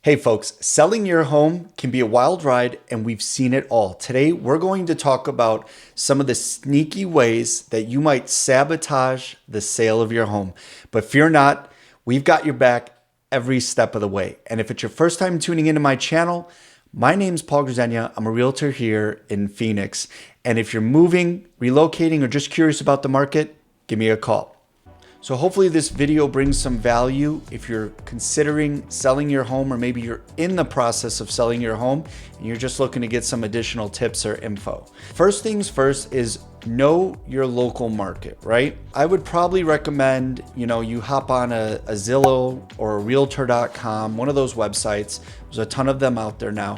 Hey folks, selling your home can be a wild ride and we've seen it all. Today, we're going to talk about some of the sneaky ways that you might sabotage the sale of your home. But fear not, we've got your back every step of the way. And if it's your first time tuning into my channel, my name's Paul Grzenia. I'm a realtor here in Phoenix. And if you're moving, relocating, or just curious about the market, give me a call. So hopefully this video brings some value if you're considering selling your home, or maybe you're in the process of selling your home and you're just looking to get some additional tips or info. First things first is know your local market, right? I would probably recommend, you hop on a Zillow or a Realtor.com, one of those websites. There's a ton of them out there now.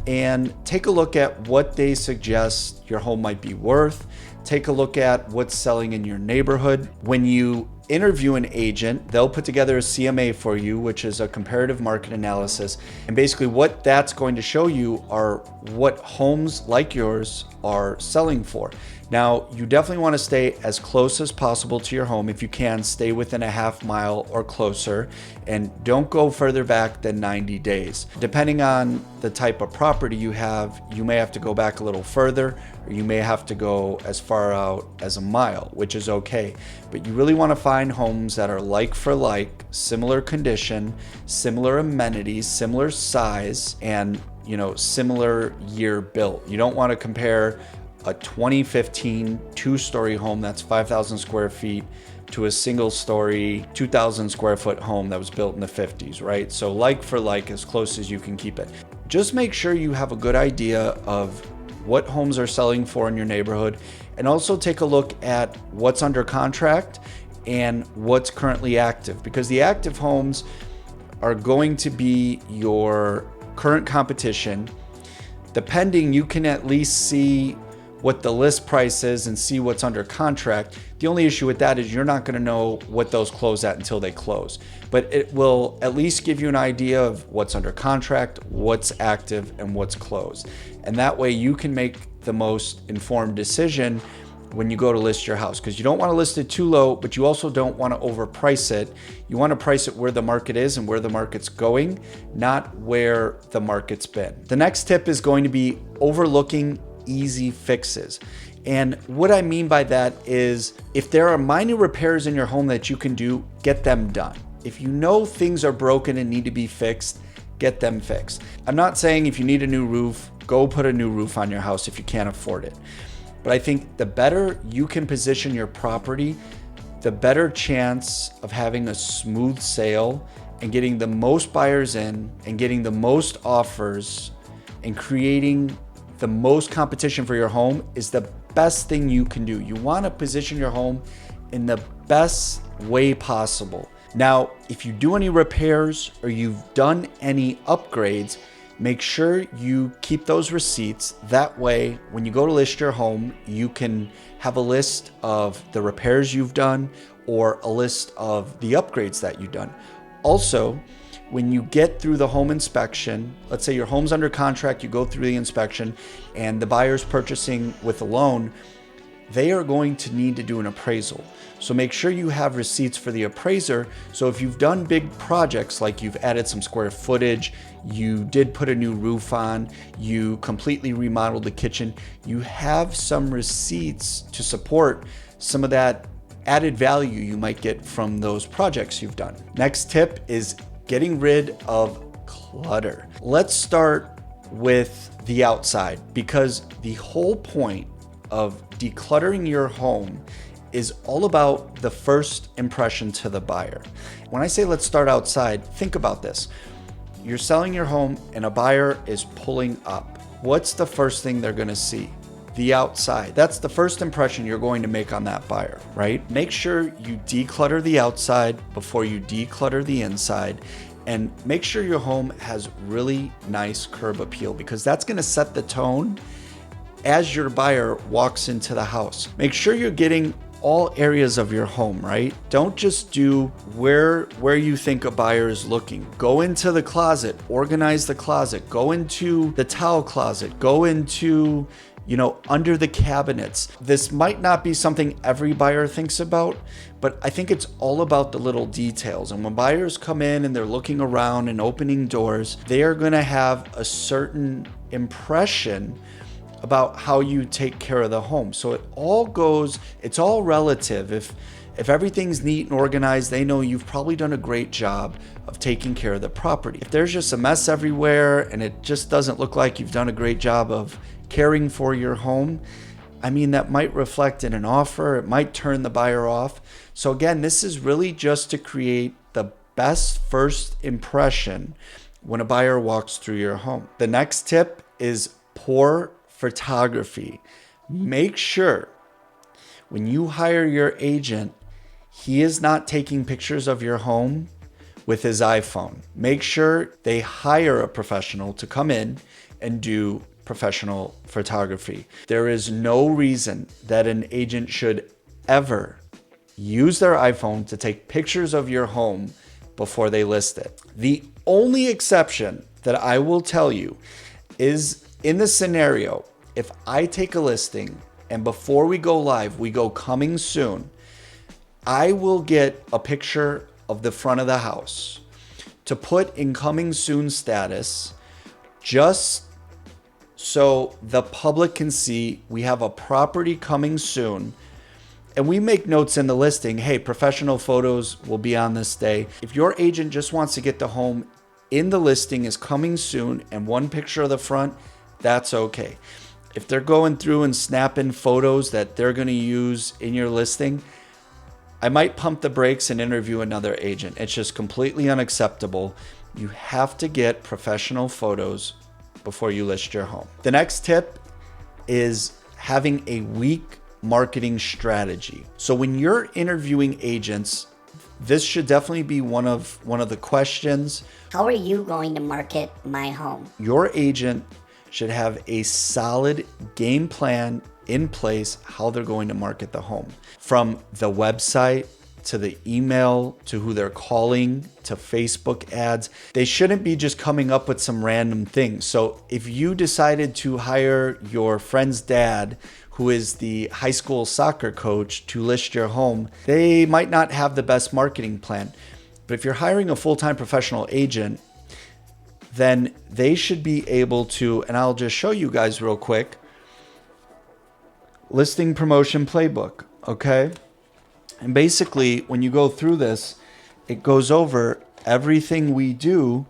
And take a look at what they suggest your home might be worth. Take a look at what's selling in your neighborhood. When you interview an agent, they'll put together a CMA for you, which is a comparative market analysis. And basically what that's going to show you are what homes like yours are selling for. Now, you definitely want to stay as close as possible to your home. If you can, stay within a half mile or closer, and don't go further back than 90 days. Depending on the type of property you have, you may have to go back a little further, or you may have to go as far out as a mile, which is okay. But you really want to find homes that are like for like, similar condition, similar amenities, similar size, and similar year built. You don't want to compare a 2015 two-story home that's 5,000 square feet to a single-story 2,000 square foot home that was built in the 50s, right? So like for like, as close as you can keep it. Just make sure you have a good idea of what homes are selling for in your neighborhood, and also take a look at what's under contract and what's currently active, because the active homes are going to be your current competition. The pending, you can at least see what the list price is and see what's under contract. The only issue with that is you're not going to know what those close at until they close. But it will at least give you an idea of what's under contract, what's active, and what's closed. And that way you can make the most informed decision when you go to list your house, because you don't want to list it too low, but you also don't want to overprice it. You want to price it where the market is and where the market's going, not where the market's been. The next tip is going to be overlooking easy fixes. And what I mean by that is, if there are minor repairs in your home that you can do, get them done. If you know things are broken and need to be fixed, get them fixed. I'm not saying if you need a new roof, go put a new roof on your house if you can't afford it. But I think the better you can position your property, the better chance of having a smooth sale and getting the most buyers in and getting the most offers and creating the most competition for your home is the best thing you can do. You want to position your home in the best way possible. Now, if you do any repairs or you've done any upgrades, make sure you keep those receipts. That way, when you go to list your home, you can have a list of the repairs you've done or a list of the upgrades that you've done. Also, when you get through the home inspection, let's say your home's under contract, you go through the inspection and the buyer's purchasing with a loan, they are going to need to do an appraisal. So make sure you have receipts for the appraiser. So if you've done big projects, like you've added some square footage, you did put a new roof on, you completely remodeled the kitchen, you have some receipts to support some of that added value you might get from those projects you've done. Next tip is getting rid of clutter. Let's start with the outside, because the whole point of decluttering your home is all about the first impression to the buyer. When I say let's start outside, think about this. You're selling your home and a buyer is pulling up. What's the first thing they're going to see? The outside. That's the first impression you're going to make on that buyer, right? Make sure you declutter the outside before you declutter the inside, and make sure your home has really nice curb appeal, because that's going to set the tone as your buyer walks into the house. Make sure you're getting all areas of your home, right? Don't just do where you think a buyer is looking. Go into the closet, organize the closet, go into the towel closet, go into under the cabinets. This might not be something every buyer thinks about, but I think it's all about the little details. And when buyers come in and they're looking around and opening doors, they are going to have a certain impression about how you take care of the home. So it's all relative. If everything's neat and organized, they know you've probably done a great job of taking care of the property. If there's just a mess everywhere and it just doesn't look like you've done a great job of caring for your home, that might reflect in an offer. It might turn the buyer off. So again, this is really just to create the best first impression when a buyer walks through your home. The next tip is poor photography. Make sure when you hire your agent, he is not taking pictures of your home with his iPhone. Make sure they hire a professional to come in and do professional photography. There is no reason that an agent should ever use their iPhone to take pictures of your home before they list it. The only exception that I will tell you is in the scenario, if I take a listing and before we go live, we go coming soon, I will get a picture of the front of the house to put in coming soon status, just so the public can see we have a property coming soon. And we make notes in the listing, hey, professional photos will be on this day. If your agent just wants to get the home in the listing is coming soon and one picture of the front, that's okay. If they're going through and snapping photos that they're going to use in your listing, I might pump the brakes and interview another agent. It's just completely unacceptable. You have to get professional photos before you list your home. The next tip is having a weak marketing strategy. So when you're interviewing agents, this should definitely be one of the questions. How are you going to market my home? Your agent should have a solid game plan in place how they're going to market the home. From the website to the email to who they're calling to Facebook ads. They shouldn't be just coming up with some random things. So if you decided to hire your friend's dad, who is the high school soccer coach, to list your home, they might not have the best marketing plan. But if you're hiring a full-time professional agent, then they should be able to, and I'll just show you guys real quick, listing promotion playbook, okay? And basically, when you go through this, it goes over everything we do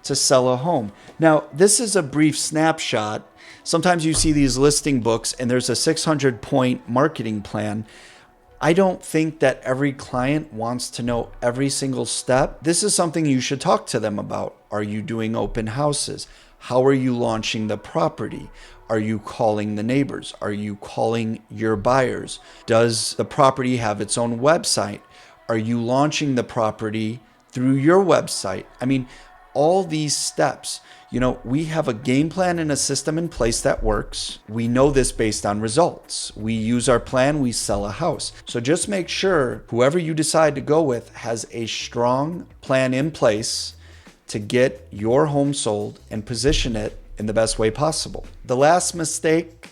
to sell a home. Now, this is a brief snapshot. Sometimes you see these listing books and there's a 600-point marketing plan. I don't think that every client wants to know every single step. This is something you should talk to them about. Are you doing open houses? How are you launching the property? Are you calling the neighbors? Are you calling your buyers? Does the property have its own website? Are you launching the property through your website? All these steps, we have a game plan and a system in place that works. We know this based on results. We use our plan, we sell a house. So just make sure whoever you decide to go with has a strong plan in place to get your home sold and position it in the best way possible. The last mistake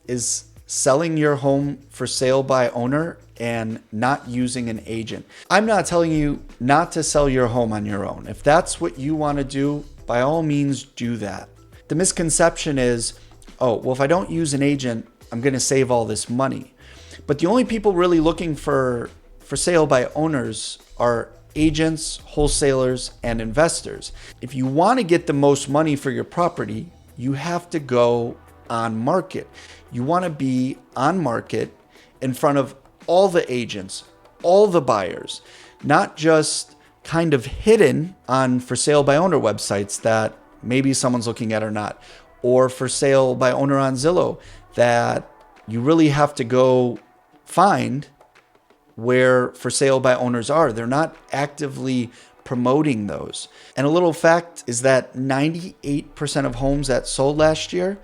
is selling your home for sale by owner and not using an agent. I'm not telling you not to sell your home on your own. If that's what you want to do, by all means do that. The misconception is, if I don't use an agent, I'm going to save all this money. But the only people really looking for sale by owners are agents, wholesalers, and investors. If you want to get the most money for your property, you have to go on market. You want to be on market in front of all the agents, all the buyers, not just kind of hidden on for sale by owner websites that maybe someone's looking at or not, or for sale by owner on Zillow that you really have to go find where for sale by owners are. They're not actively promoting those. And a little fact is that 98% of homes that sold last year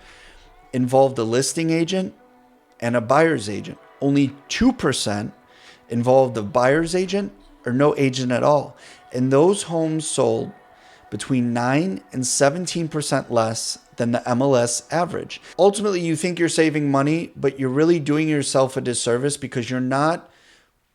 involved a listing agent and a buyer's agent. Only 2% involved a buyer's agent or no agent at all. And those homes sold between 9 and 17% less than the MLS average. Ultimately, you think you're saving money, but you're really doing yourself a disservice because you're not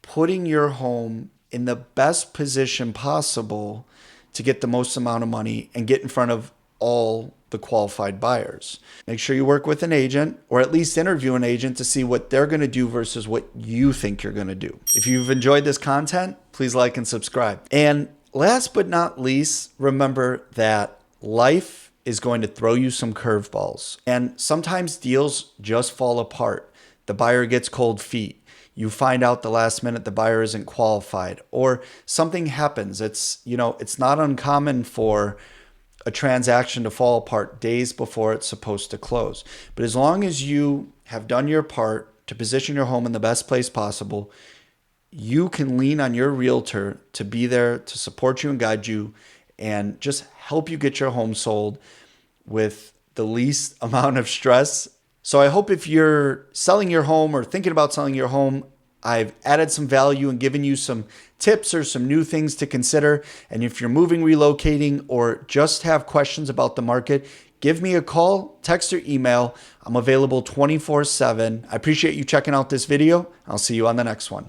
putting your home in the best position possible to get the most amount of money and get in front of all the qualified buyers. Make sure you work with an agent, or at least interview an agent to see what they're going to do versus what you think you're going to do. If you've enjoyed this content, please like and subscribe. And last but not least, remember that life is going to throw you some curveballs. And sometimes deals just fall apart. The buyer gets cold feet. You find out the last minute the buyer isn't qualified, or something happens. It's not uncommon for a transaction to fall apart days before it's supposed to close. But as long as you have done your part to position your home in the best place possible, you can lean on your realtor to be there to support you and guide you and just help you get your home sold with the least amount of stress. So I hope if you're selling your home or thinking about selling your home, I've added some value and given you some tips or some new things to consider. And if you're moving, relocating, or just have questions about the market, give me a call, text, or email. I'm available 24/7. I appreciate you checking out this video. I'll see you on the next one.